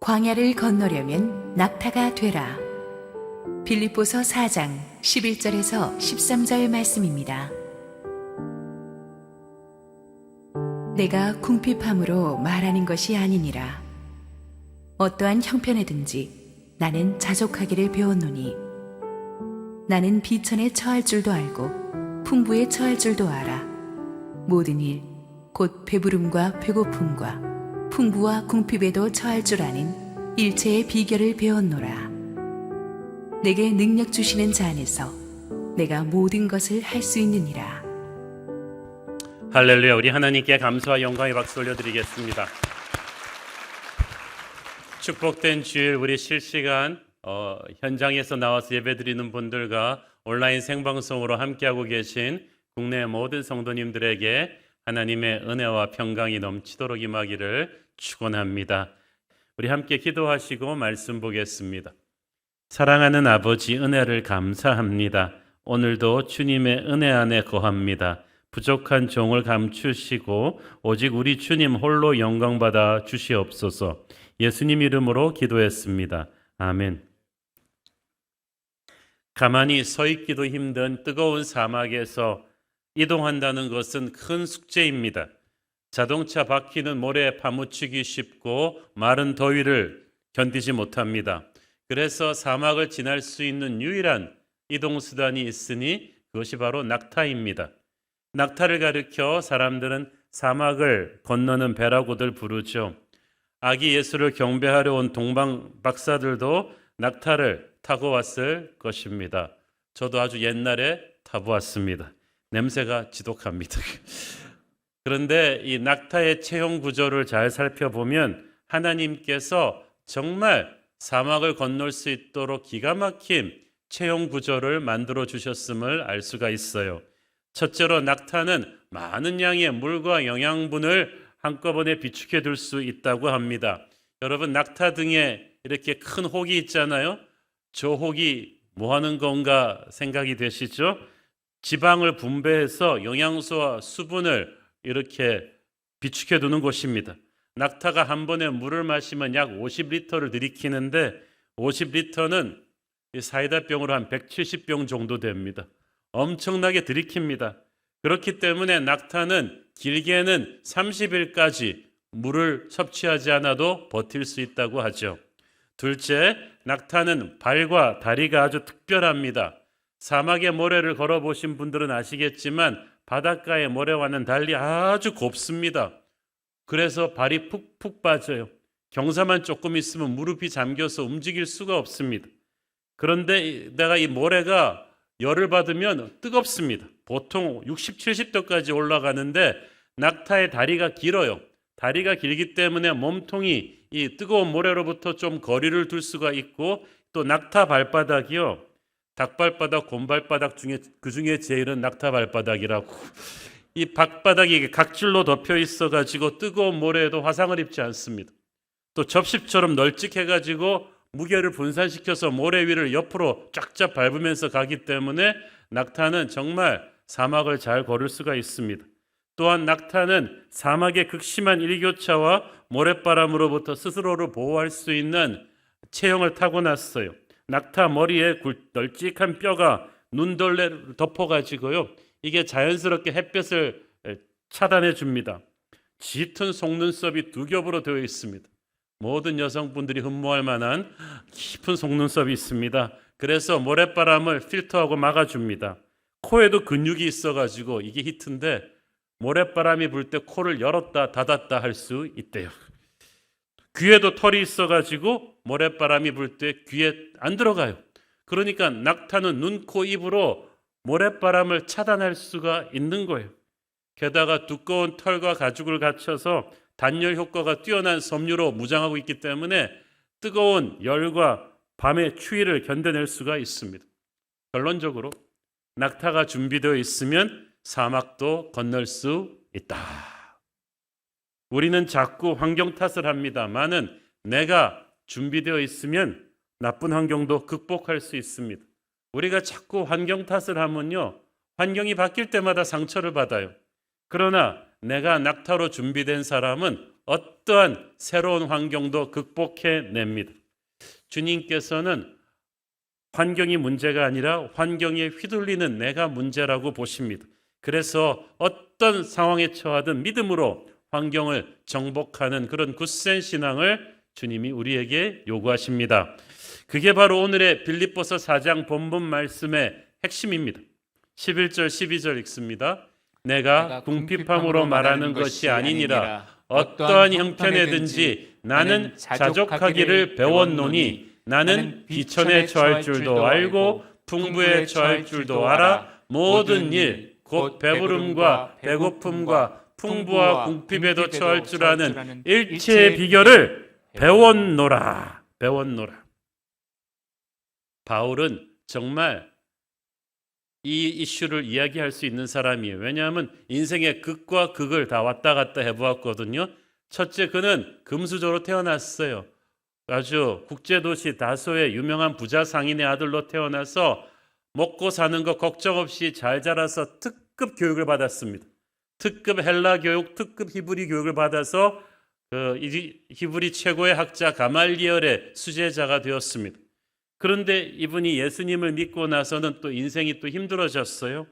광야를 건너려면 낙타가 되라. 빌립보서 4장 11절에서 13절 말씀입니다. 내가 궁핍함으로 말하는 것이 아니니라. 어떠한 형편에든지 나는 자족하기를 배웠노니 나는 비천에 처할 줄도 알고 풍부에 처할 줄도 알아. 모든 일 곧 배부름과 배고픔과 풍부와 궁핍에도 처할 줄 아는 일체의 비결을 배웠노라. 내게 능력 주시는 자 안에서 내가 모든 것을 할 수 있느니라. 할렐루야. 우리 하나님께 감사와 영광의 박수 올려드리겠습니다. 축복된 주일 우리 실시간 현장에서 나와서 예배드리는 분들과 온라인 생방송으로 함께하고 계신 국내 모든 성도님들에게 하나님의 은혜와 평강이 넘치도록 임하기를 축원합니다. 우리 함께 기도하시고 말씀 보겠습니다. 사랑하는 아버지, 은혜를 감사합니다. 오늘도 주님의 은혜 안에 거합니다. 부족한 종을 감추시고 오직 우리 주님 홀로 영광받아 주시옵소서. 예수님 이름으로 기도했습니다. 아멘. 가만히 서 있기도 힘든 뜨거운 사막에서 이동한다는 것은 큰 숙제입니다. 자동차 바퀴는 모래에 파묻히기 쉽고 마른 더위를 견디지 못합니다. 그래서 사막을 지날 수 있는 유일한 이동수단이 있으니 그것이 바로 낙타입니다. 낙타를 가리켜 사람들은 사막을 건너는 배라고들 부르죠. 아기 예수를 경배하러 온 동방 박사들도 낙타를 타고 왔을 것입니다. 저도 아주 옛날에 타보았습니다. 냄새가 지독합니다. 그런데 이 낙타의 체형 구조를 잘 살펴보면 하나님께서 정말 사막을 건널 수 있도록 기가 막힌 체형 구조를 만들어 주셨음을 알 수가 있어요. 첫째로 낙타는 많은 양의 물과 영양분을 한꺼번에 비축해 둘 수 있다고 합니다. 여러분, 낙타 등에 이렇게 큰 혹이 있잖아요. 저 혹이 뭐 하는 건가 생각이 되시죠? 지방을 분배해서 영양소와 수분을 이렇게 비축해 두는 곳입니다. 낙타가 한 번에 물을 마시면 약 50리터를 들이키는데 50리터는 사이다병으로 한 170병 정도 됩니다. 엄청나게 들이킵니다. 그렇기 때문에 낙타는 길게는 30일까지 물을 섭취하지 않아도 버틸 수 있다고 하죠. 둘째, 낙타는 발과 다리가 아주 특별합니다. 사막의 모래를 걸어보신 분들은 아시겠지만 바닷가의 모래와는 달리 아주 곱습니다. 그래서 발이 푹푹 빠져요. 경사만 조금 있으면 무릎이 잠겨서 움직일 수가 없습니다. 그런데 내가 이 모래가 열을 받으면 뜨겁습니다. 보통 60, 70도까지 올라가는데 낙타의 다리가 길어요. 다리가 길기 때문에 몸통이 이 뜨거운 모래로부터 좀 거리를 둘 수가 있고 또 낙타 발바닥이요. 닭발바닥, 곰발바닥 중에 그 중에 제일은 낙타 발바닥이라고. 이 발바닥이 각질로 덮여 있어가지고 뜨거운 모래에도 화상을 입지 않습니다. 또 접시처럼 널찍해가지고 무게를 분산시켜서 모래 위를 옆으로 쫙쫙 밟으면서 가기 때문에 낙타는 정말 사막을 잘 걸을 수가 있습니다. 또한 낙타는 사막의 극심한 일교차와 모래바람으로부터 스스로를 보호할 수 있는 체형을 타고났어요. 낙타 머리에 널찍한 뼈가 눈돌레를 덮어가지고요. 이게 자연스럽게 햇볕을 차단해 줍니다. 짙은 속눈썹이 두 겹으로 되어 있습니다. 모든 여성분들이 흠모할 만한 깊은 속눈썹이 있습니다. 그래서 모래바람을 필터하고 막아줍니다. 코에도 근육이 있어가지고 이게 히트인데 모래바람이 불 때 코를 열었다 닫았다 할 수 있대요. 귀에도 털이 있어가지고 모래바람이 불 때 귀에 안 들어가요. 그러니까 낙타는 눈, 코, 입으로 모래바람을 차단할 수가 있는 거예요. 게다가 두꺼운 털과 가죽을 갖춰서 단열 효과가 뛰어난 섬유로 무장하고 있기 때문에 뜨거운 열과 밤의 추위를 견뎌낼 수가 있습니다. 결론적으로 낙타가 준비되어 있으면 사막도 건널 수 있다. 우리는 자꾸 환경 탓을 합니다만은 내가 준비되어 있으면 나쁜 환경도 극복할 수 있습니다. 우리가 자꾸 환경 탓을 하면요, 환경이 바뀔 때마다 상처를 받아요. 그러나 내가 낙타로 준비된 사람은 어떠한 새로운 환경도 극복해냅니다. 주님께서는 환경이 문제가 아니라 환경에 휘둘리는 내가 문제라고 보십니다. 그래서 어떤 상황에 처하든 믿음으로 환경을 정복하는 그런 굳센 신앙을 주님이 우리에게 요구하십니다. 그게 바로 오늘의 빌립보서 4장 본문 말씀의 핵심입니다. 11절 12절 읽습니다. 내가 궁핍함으로 말하는 것이 아니니라 어떠한 형편에든지 나는 자족하기를 배웠노니 나는 비천에 처할 줄도 알고 풍부에 처할 줄도 알아 모든 일 곧 배부름과 배고픔과 풍부와 궁핍에도 처할 줄 아는 일체의 비결을 배웠노라. 바울은 정말 이 이슈를 이야기할 수 있는 사람이에요. 왜냐하면 인생의 극과 극을 다 왔다 갔다 해보았거든요. 첫째, 그는 금수저로 태어났어요. 아주 국제도시 다소의 유명한 부자 상인의 아들로 태어나서 먹고 사는 거 걱정 없이 잘 자라서 특급 교육을 받았습니다. 특급 헬라 교육, 특급 히브리 교육을 받아서 히브리 최고의 학자 가말리엘의 수제자가 되었습니다. 그런데 이분이 예수님을 믿고 나서는 또 인생이 또 힘들어졌어요.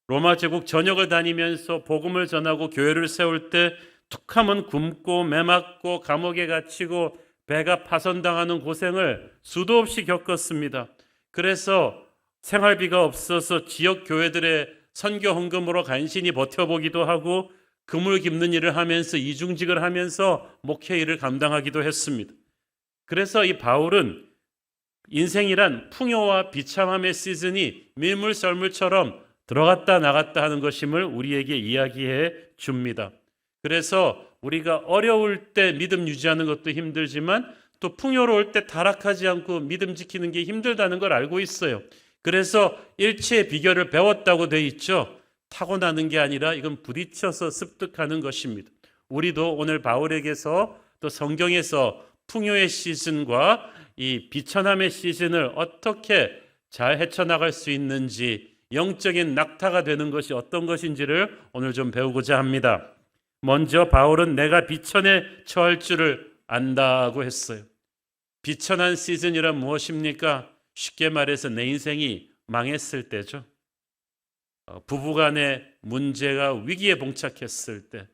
로마 제국 전역을 다니면서 복음을 전하고 교회를 세울 때 툭하면 굶고 매맞고 감옥에 갇히고 배가 파손당하는 고생을 수도 없이 겪었습니다. 그래서 생활비가 없어서 지역 교회들의 선교 헌금으로 간신히 버텨보기도 하고 그물 깁는 일을 하면서 이중직을 하면서 목회 일을 감당하기도 했습니다. 그래서 이 바울은 인생이란 풍요와 비참함의 시즌이 밀물썰물처럼 들어갔다 나갔다 하는 것임을 우리에게 이야기해 줍니다. 그래서 우리가 어려울 때 믿음 유지하는 것도 힘들지만 또 풍요로울 때 타락하지 않고 믿음 지키는 게 힘들다는 걸 알고 있어요. 그래서 일체의 비결을 배웠다고 돼 있죠. 타고나는 게 아니라 이건 부딪혀서 습득하는 것입니다. 우리도 오늘 바울에게서 또 성경에서 풍요의 시즌과 이 비천함의 시즌을 어떻게 잘 헤쳐나갈 수 있는지, 영적인 낙타가 되는 것이 어떤 것인지를 오늘 좀 배우고자 합니다. 먼저 바울은 내가 비천에 처할 줄을 안다고 했어요. 비천한 시즌이란 무엇입니까? 쉽게 말해서 내 인생이 망했을 때죠. 부부간의 문제가 위기에 봉착했을 때,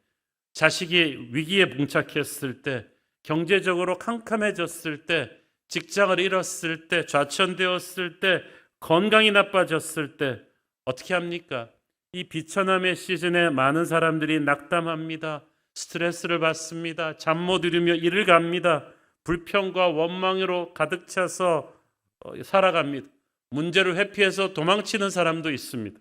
자식이 위기에 봉착했을 때, 경제적으로 캄캄해졌을 때, 직장을 잃었을 때, 좌천되었을 때, 건강이 나빠졌을 때 어떻게 합니까? 이 비천함의 시즌에 많은 사람들이 낙담합니다. 스트레스를 받습니다. 잠 못 이루며 일을 갑니다. 불평과 원망으로 가득 차서 살아갑니다. 문제를 회피해서 도망치는 사람도 있습니다.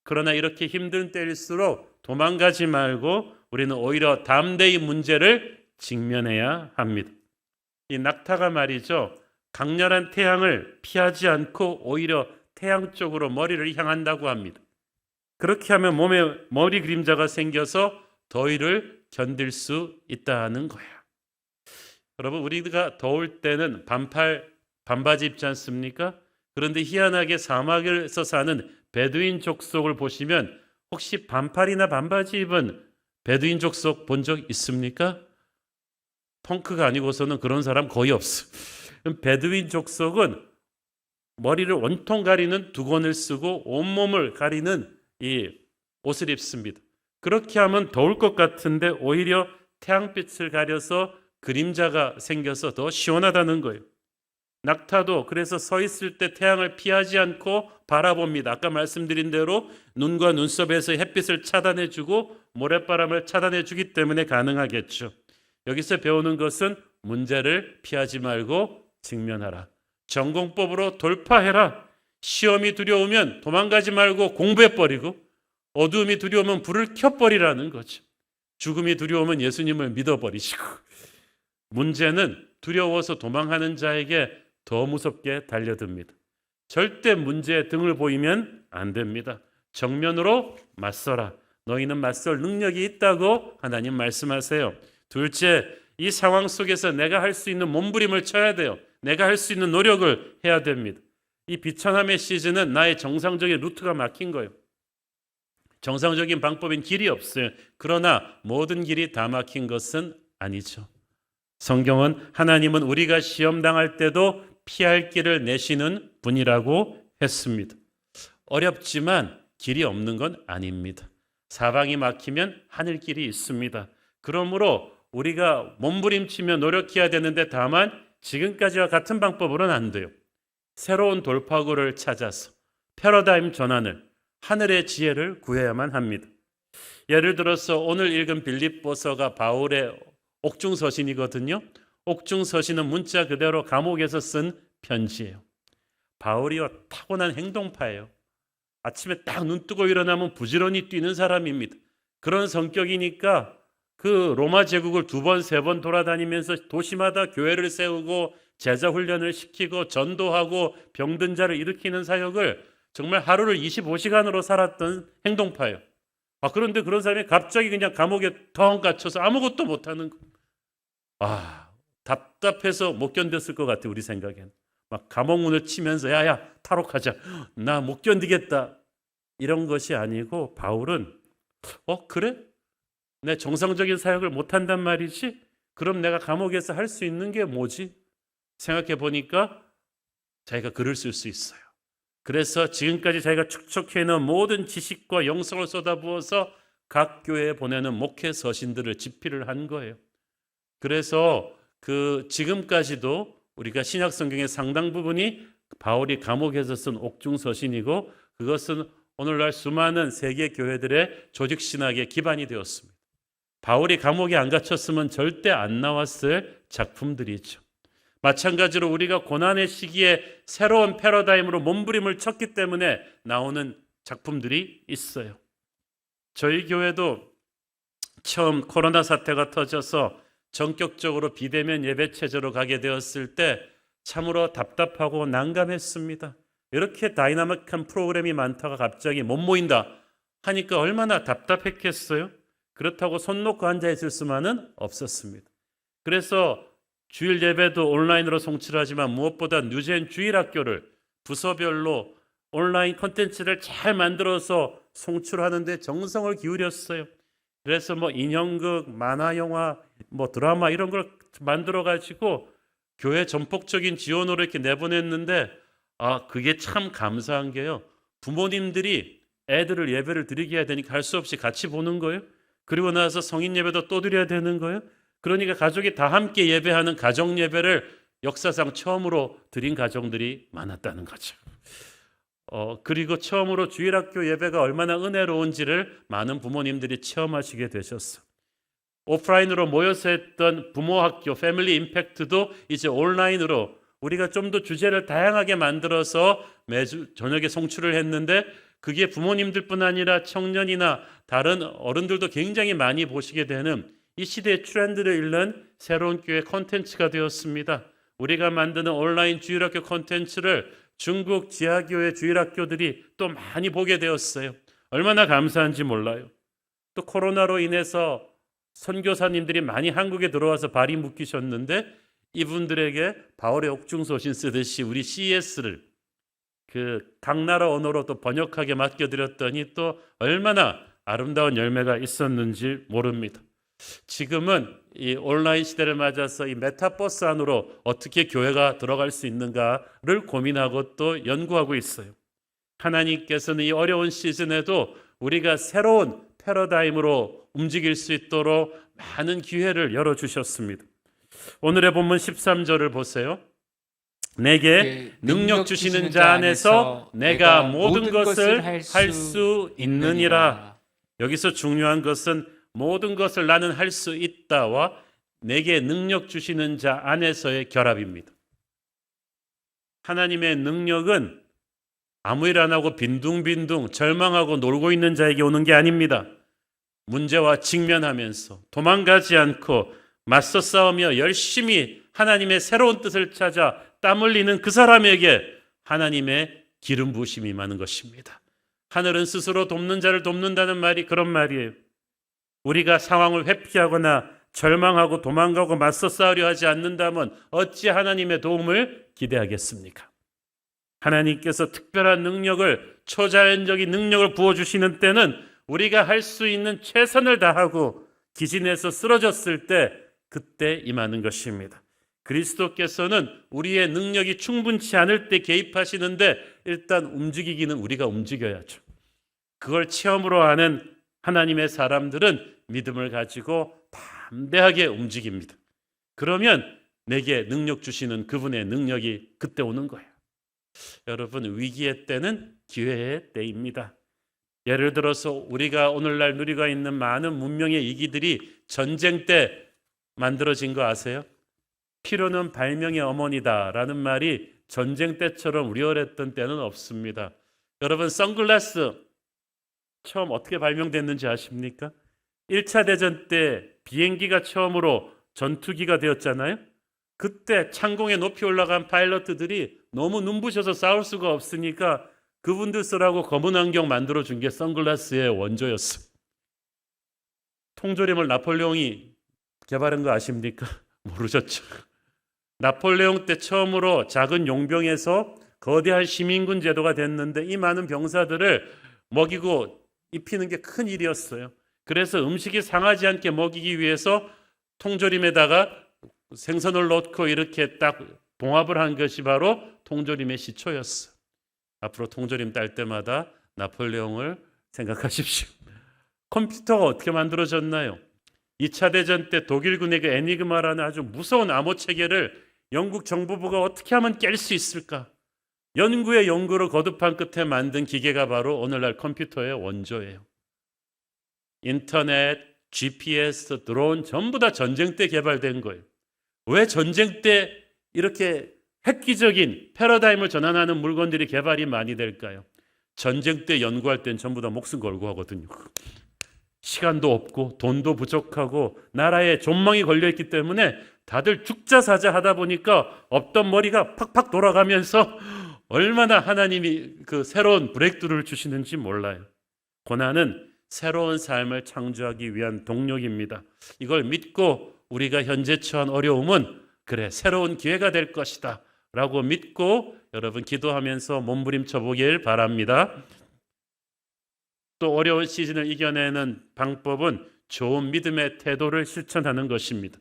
그러나 이렇게 힘든 때일수록 도망가지 말고 우리는 오히려 담대히 문제를 직면해야 합니다. 이 낙타가 말이죠. 강렬한 태양을 피하지 않고 오히려 태양 쪽으로 머리를 향한다고 합니다. 그렇게 하면 몸에 머리 그림자가 생겨서 더위를 견딜 수 있다는 거야. 여러분, 우리가 더울 때는 반바지 입지 않습니까? 그런데 희한하게 사막에서 사는 베두인 족속을 보시면 혹시 반팔이나 반바지 입은 베두인 족속 본 적 있습니까? 펑크가 아니고서는 그런 사람 거의 없어. 베두인 족속은 머리를 온통 가리는 두건을 쓰고 온몸을 가리는 이 옷을 입습니다. 그렇게 하면 더울 것 같은데 오히려 태양빛을 가려서 그림자가 생겨서 더 시원하다는 거예요. 낙타도 그래서 서 있을 때 태양을 피하지 않고 바라봅니다. 아까 말씀드린 대로 눈과 눈썹에서 햇빛을 차단해주고 모래바람을 차단해주기 때문에 가능하겠죠. 여기서 배우는 것은 문제를 피하지 말고 직면하라. 전공법으로 돌파해라. 시험이 두려우면 도망가지 말고 공부해버리고 어두움이 두려우면 불을 켜버리라는 거죠. 죽음이 두려우면 예수님을 믿어버리시고 문제는 두려워서 도망하는 자에게 더 무섭게 달려듭니다. 절대 문제에 등을 보이면 안 됩니다. 정면으로 맞서라. 너희는 맞설 능력이 있다고 하나님 말씀하세요. 둘째, 이 상황 속에서 내가 할 수 있는 몸부림을 쳐야 돼요. 내가 할 수 있는 노력을 해야 됩니다. 이 비천함의 시즌은 나의 정상적인 루트가 막힌 거예요. 정상적인 방법인 길이 없어요. 그러나 모든 길이 다 막힌 것은 아니죠. 성경은 하나님은 우리가 시험 당할 때도 피할 길을 내시는 분이라고 했습니다. 어렵지만 길이 없는 건 아닙니다. 사방이 막히면 하늘길이 있습니다. 그러므로 우리가 몸부림치며 노력해야 되는데 다만 지금까지와 같은 방법으로는 안 돼요. 새로운 돌파구를 찾아서 패러다임 전환을, 하늘의 지혜를 구해야만 합니다. 예를 들어서 오늘 읽은 빌립보서가 바울의 옥중서신이거든요. 옥중서신은 문자 그대로 감옥에서 쓴 편지예요. 바울이요, 타고난 행동파예요. 아침에 딱 눈 뜨고 일어나면 부지런히 뛰는 사람입니다. 그런 성격이니까 그 로마 제국을 2번, 3번 돌아다니면서 도시마다 교회를 세우고 제자 훈련을 시키고 전도하고 병든 자를 일으키는 사역을 정말 하루를 25시간으로 살았던 행동파예요. 그런데 그런 사람이 갑자기 그냥 감옥에 덩 갇혀서 아무것도 못하는 거. 답답해서 못 견뎠을 것 같아요. 우리 생각에는. 막 감옥문을 치면서 야야 탈옥하자. 나 못 견디겠다. 이런 것이 아니고 바울은 그래? 내 정상적인 사역을 못한단 말이지? 그럼 내가 감옥에서 할 수 있는 게 뭐지? 생각해 보니까 자기가 글을 쓸 수 있어요. 그래서 지금까지 자기가 축적해놓은 모든 지식과 영성을 쏟아부어서 각 교회에 보내는 목회 서신들을 집필을 한 거예요. 그래서 지금까지도 우리가 신약 성경의 상당 부분이 바울이 감옥에서 쓴 옥중 서신이고 그것은 오늘날 수많은 세계 교회들의 조직 신학의 기반이 되었습니다. 바울이 감옥에 안 갇혔으면 절대 안 나왔을 작품들이죠. 마찬가지로 우리가 고난의 시기에 새로운 패러다임으로 몸부림을 쳤기 때문에 나오는 작품들이 있어요. 저희 교회도 처음 코로나 사태가 터져서 전격적으로 비대면 예배 체제로 가게 되었을 때 참으로 답답하고 난감했습니다. 이렇게 다이나믹한 프로그램이 많다가 갑자기 못 모인다 하니까 얼마나 답답했겠어요? 그렇다고 손 놓고 앉아있을 수만은 없었습니다. 그래서 주일 예배도 온라인으로 송치를 하지만 무엇보다 뉴젠 주일학교를 부서별로 온라인 콘텐츠를 잘 만들어서 송출하는 데 정성을 기울였어요. 그래서 인형극, 만화영화, 드라마 이런 걸 만들어가지고 교회 전폭적인 지원으로 이렇게 내보냈는데 그게 참 감사한 게요. 부모님들이 애들을 예배를 드리게 해야 되니까 할 수 없이 같이 보는 거예요. 그리고 나서 성인 예배도 또 드려야 되는 거예요. 그러니까 가족이 다 함께 예배하는 가정 예배를 역사상 처음으로 드린 가정들이 많았다는 거죠. 그리고 처음으로 주일학교 예배가 얼마나 은혜로운지를 많은 부모님들이 체험하시게 되셨어. 오프라인으로 모여서 했던 부모학교 패밀리 임팩트도 이제 온라인으로 우리가 좀 더 주제를 다양하게 만들어서 매주 저녁에 송출을 했는데 그게 부모님들뿐 아니라 청년이나 다른 어른들도 굉장히 많이 보시게 되는 이 시대의 트렌드를 읽는 새로운 교회 콘텐츠가 되었습니다. 우리가 만드는 온라인 주일학교 콘텐츠를 중국 지하교회 주일학교들이 또 많이 보게 되었어요. 얼마나 감사한지 몰라요. 또 코로나로 인해서 선교사님들이 많이 한국에 들어와서 발이 묶이셨는데 이분들에게 바울의 옥중서신 쓰듯이 우리 CES를 각 나라 언어로 또 번역하게 맡겨드렸더니 또 얼마나 아름다운 열매가 있었는지 모릅니다. 지금은 이 온라인 시대를 맞아서 이 메타버스 안으로 어떻게 교회가 들어갈 수 있는가를 고민하고 또 연구하고 있어요. 하나님께서는 이 어려운 시즌에도 우리가 새로운 패러다임으로 움직일 수 있도록 많은 기회를 열어주셨습니다. 오늘의 본문 13절을 보세요. 내게 능력 주시는 자 안에서 내가 모든 것을 할 수 있느니라. 여기서 중요한 것은 모든 것을 나는 할 수 있다와 내게 능력 주시는 자 안에서의 결합입니다. 하나님의 능력은 아무 일 안 하고 빈둥빈둥 절망하고 놀고 있는 자에게 오는 게 아닙니다. 문제와 직면하면서 도망가지 않고 맞서 싸우며 열심히 하나님의 새로운 뜻을 찾아 땀 흘리는 그 사람에게 하나님의 기름 부으심이 임하는 것입니다. 하늘은 스스로 돕는 자를 돕는다는 말이 그런 말이에요. 우리가 상황을 회피하거나 절망하고 도망가고 맞서 싸우려 하지 않는다면 어찌 하나님의 도움을 기대하겠습니까? 하나님께서 특별한 능력을, 초자연적인 능력을 부어주시는 때는 우리가 할 수 있는 최선을 다하고 기진에서 쓰러졌을 때 그때 임하는 것입니다. 그리스도께서는 우리의 능력이 충분치 않을 때 개입하시는데 일단 움직이기는 우리가 움직여야죠. 그걸 체험으로 하는 하나님의 사람들은 믿음을 가지고 담대하게 움직입니다. 그러면 내게 능력 주시는 그분의 능력이 그때 오는 거예요. 여러분, 위기의 때는 기회의 때입니다. 예를 들어서 우리가 오늘날 누리고 있는 많은 문명의 이기들이 전쟁 때 만들어진 거 아세요? 필요는 발명의 어머니다라는 말이 전쟁 때처럼 리얼했던 때는 없습니다. 여러분, 선글라스 처음 어떻게 발명됐는지 아십니까? 1차 대전 때 비행기가 처음으로 전투기가 되었잖아요. 그때 창공에 높이 올라간 파일럿들이 너무 눈부셔서 싸울 수가 없으니까 그분들 쓰라고 검은 안경 만들어준 게 선글라스의 원조였어. 통조림을 나폴레옹이 개발한 거 아십니까? 모르셨죠? 나폴레옹 때 처음으로 작은 용병에서 거대한 시민군 제도가 됐는데 이 많은 병사들을 먹이고 입히는 게 큰 일이었어요. 그래서 음식이 상하지 않게 먹이기 위해서 통조림에다가 생선을 넣고 이렇게 딱 봉합을 한 것이 바로 통조림의 시초였어. 앞으로 통조림 딸 때마다 나폴레옹을 생각하십시오. 컴퓨터가 어떻게 만들어졌나요? 2차 대전 때 독일군에게 에니그마라는 아주 무서운 암호 체계를 영국 정보부가 어떻게 하면 깰 수 있을까? 연구에 연구를 거듭한 끝에 만든 기계가 바로 오늘날 컴퓨터의 원조예요. 인터넷, GPS, 드론 전부 다 전쟁 때 개발된 거예요. 왜 전쟁 때 이렇게 획기적인 패러다임을 전환하는 물건들이 개발이 많이 될까요? 전쟁 때 연구할 땐 전부 다 목숨 걸고 하거든요. 시간도 없고 돈도 부족하고 나라에 존망이 걸려있기 때문에 다들 죽자 사자 하다 보니까 없던 머리가 팍팍 돌아가면서 얼마나 하나님이 그 새로운 브레이크스루를 주시는지 몰라요. 고난은 새로운 삶을 창조하기 위한 동력입니다. 이걸 믿고 우리가 현재 처한 어려움은 그래 새로운 기회가 될 것이다 라고 믿고 여러분 기도하면서 몸부림쳐 보길 바랍니다. 또 어려운 시즌을 이겨내는 방법은 좋은 믿음의 태도를 실천하는 것입니다.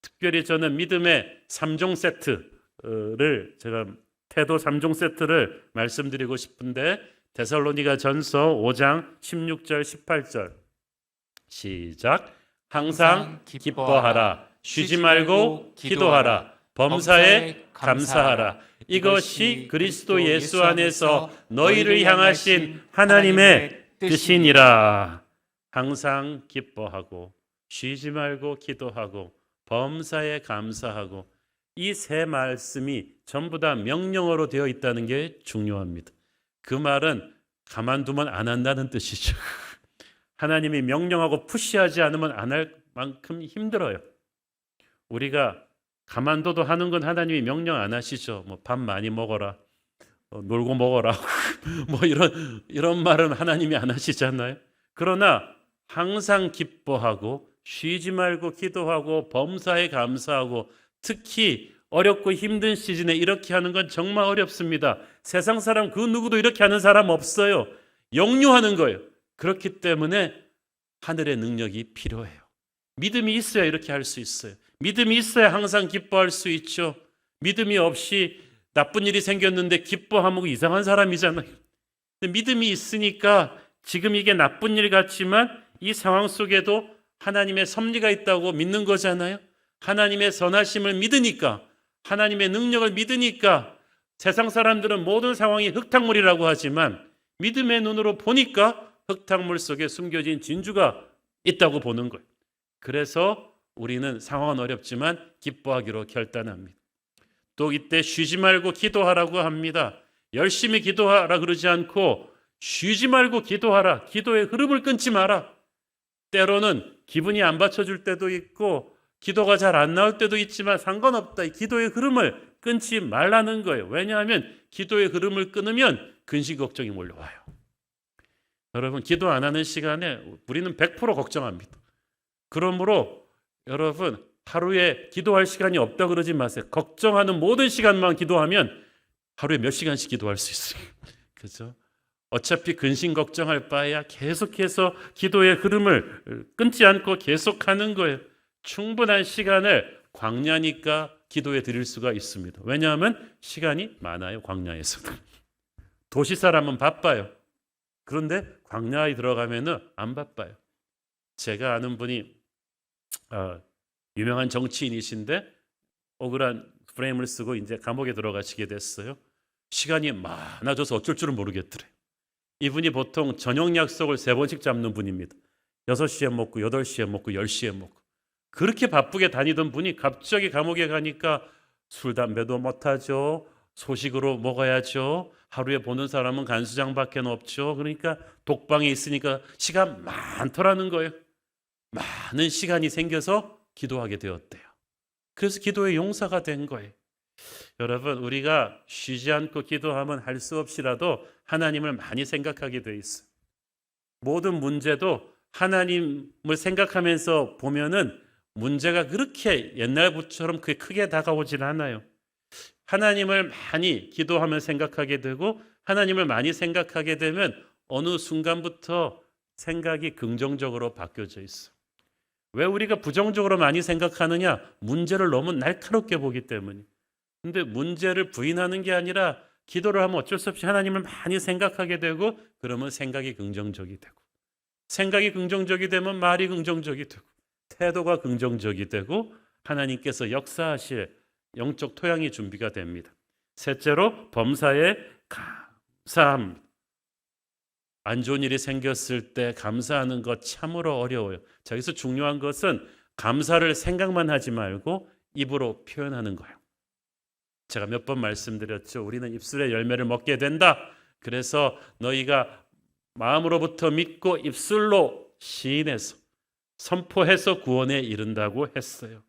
특별히 저는 믿음의 3종 세트를 제가 태도 3종 세트를 말씀드리고 싶은데 데살로니가 전서 5장 16절 18절 시작. 항상 기뻐하라. 쉬지 말고 기도하라. 범사에 감사하라. 이것이 그리스도 예수 안에서 너희를 향하신 하나님의 뜻이니라. 항상 기뻐하고 쉬지 말고 기도하고 범사에 감사하고 이 세 말씀이 전부 다 명령어로 되어 있다는 게 중요합니다. 그 말은 가만두면 안 한다는 뜻이죠. 하나님이 명령하고 푸시하지 않으면 안 할 만큼 힘들어요. 우리가 가만둬도 하는 건 하나님이 명령 안 하시죠. 뭐 밥 많이 먹어라, 놀고 먹어라, 뭐 이런 말은 하나님이 안 하시잖아요. 그러나 항상 기뻐하고 쉬지 말고 기도하고 범사에 감사하고 특히 어렵고 힘든 시즌에 이렇게 하는 건 정말 어렵습니다. 세상 사람 그 누구도 이렇게 하는 사람 없어요. 역류하는 거예요. 그렇기 때문에 하늘의 능력이 필요해요. 믿음이 있어야 이렇게 할 수 있어요. 믿음이 있어야 항상 기뻐할 수 있죠. 믿음이 없이 나쁜 일이 생겼는데 기뻐하면 이상한 사람이잖아요. 근데 믿음이 있으니까 지금 이게 나쁜 일 같지만 이 상황 속에도 하나님의 섭리가 있다고 믿는 거잖아요. 하나님의 선하심을 믿으니까, 하나님의 능력을 믿으니까 세상 사람들은 모든 상황이 흙탕물이라고 하지만 믿음의 눈으로 보니까 흙탕물 속에 숨겨진 진주가 있다고 보는 거예요. 그래서 우리는 상황은 어렵지만 기뻐하기로 결단합니다. 또 이때 쉬지 말고 기도하라고 합니다. 열심히 기도하라 그러지 않고 쉬지 말고 기도하라. 기도의 흐름을 끊지 마라. 때로는 기분이 안 받쳐줄 때도 있고 기도가 잘 안 나올 때도 있지만 상관없다. 이 기도의 흐름을 끊지 말라는 거예요. 왜냐하면 기도의 흐름을 끊으면 근심 걱정이 몰려와요. 여러분, 기도 안 하는 시간에 우리는 100% 걱정합니다. 그러므로 여러분, 하루에 기도할 시간이 없다 그러지 마세요. 걱정하는 모든 시간만 기도하면 하루에 몇 시간씩 기도할 수 있어요. 그렇죠? 어차피 근심 걱정할 바에야 계속해서 기도의 흐름을 끊지 않고 계속하는 거예요. 충분한 시간을 광야니까 기도에 드릴 수가 있습니다. 왜냐하면 시간이 많아요. 광야에서도. 도시 사람은 바빠요. 그런데 광야에 들어가면은 안 바빠요. 제가 아는 분이 유명한 정치인이신데 억울한 프레임을 쓰고 이제 감옥에 들어가시게 됐어요. 시간이 많아져서 어쩔 줄은 모르겠더래. 이분이 보통 저녁 약속을 3번씩 잡는 분입니다. 6시에 먹고 8시에 먹고 10시에 먹고. 그렇게 바쁘게 다니던 분이 갑자기 감옥에 가니까 술, 담배도 못하죠. 소식으로 먹어야죠. 하루에 보는 사람은 간수장밖에 없죠. 그러니까 독방에 있으니까 시간 많더라는 거예요. 많은 시간이 생겨서 기도하게 되었대요. 그래서 기도의 용사가 된 거예요. 여러분, 우리가 쉬지 않고 기도하면 할 수 없이라도 하나님을 많이 생각하게 돼 있어요. 모든 문제도 하나님을 생각하면서 보면은 문제가 그렇게 옛날처럼 크게 다가오진 않아요. 하나님을 많이 기도하며 생각하게 되고 하나님을 많이 생각하게 되면 어느 순간부터 생각이 긍정적으로 바뀌어져 있어. 왜 우리가 부정적으로 많이 생각하느냐? 문제를 너무 날카롭게 보기 때문에. 근데 문제를 부인하는 게 아니라 기도를 하면 어쩔 수 없이 하나님을 많이 생각하게 되고 그러면 생각이 긍정적이 되고 생각이 긍정적이 되면 말이 긍정적이 되고 태도가 긍정적이 되고 하나님께서 역사하실 영적 토양이 준비가 됩니다. 셋째로 범사에 감사합니다. 안 좋은 일이 생겼을 때 감사하는 것 참으로 어려워요. 자, 여기서 중요한 것은 감사를 생각만 하지 말고 입으로 표현하는 거예요. 제가 몇 번 말씀드렸죠. 우리는 입술의 열매를 먹게 된다. 그래서 너희가 마음으로부터 믿고 입술로 시인해서 선포해서 구원에 이른다고 했어요.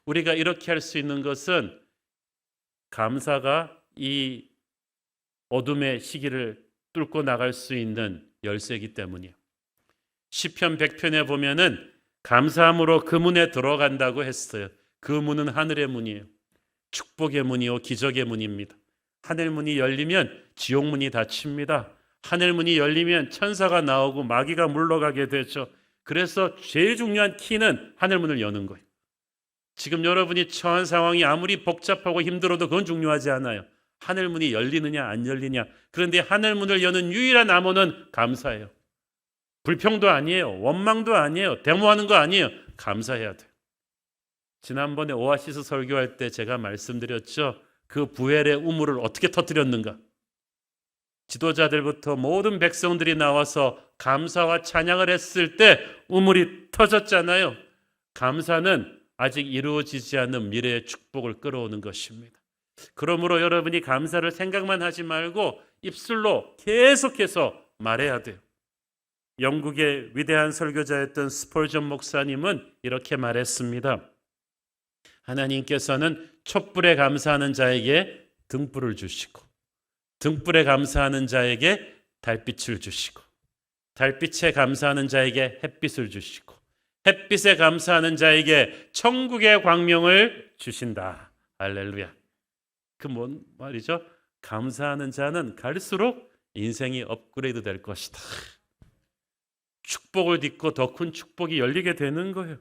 우리가 이렇게 할 수 있는 것은 감사가 이 어둠의 시기를 뚫고 나갈 수 있는 열쇠이기 때문이에요. 시편 100편에 보면은 감사함으로 그 문에 들어간다고 했어요. 그 문은 하늘의 문이에요. 축복의 문이요 기적의 문입니다. 하늘 문이 열리면 지옥 문이 닫힙니다. 하늘 문이 열리면 천사가 나오고 마귀가 물러가게 되죠. 그래서 제일 중요한 키는 하늘 문을 여는 거예요. 지금 여러분이 처한 상황이 아무리 복잡하고 힘들어도 그건 중요하지 않아요. 하늘 문이 열리느냐 안 열리냐. 그런데 하늘 문을 여는 유일한 암호는 감사예요. 불평도 아니에요. 원망도 아니에요. 데모하는 거 아니에요. 감사해야 돼요. 지난번에 오아시스 설교할 때 제가 말씀드렸죠. 그 부엘의 우물을 어떻게 터뜨렸는가. 지도자들부터 모든 백성들이 나와서 감사와 찬양을 했을 때 우물이 터졌잖아요. 감사는 아직 이루어지지 않는 미래의 축복을 끌어오는 것입니다. 그러므로 여러분이 감사를 생각만 하지 말고 입술로 계속해서 말해야 돼요. 영국의 위대한 설교자였던 스펄전 목사님은 이렇게 말했습니다. 하나님께서는 촛불에 감사하는 자에게 등불을 주시고 등불에 감사하는 자에게 달빛을 주시고 달빛에 감사하는 자에게 햇빛을 주시고 햇빛에 감사하는 자에게 천국의 광명을 주신다. 할렐루야. 그 뭔 말이죠? 감사하는 자는 갈수록 인생이 업그레이드 될 것이다. 축복을 딛고 더 큰 축복이 열리게 되는 거예요.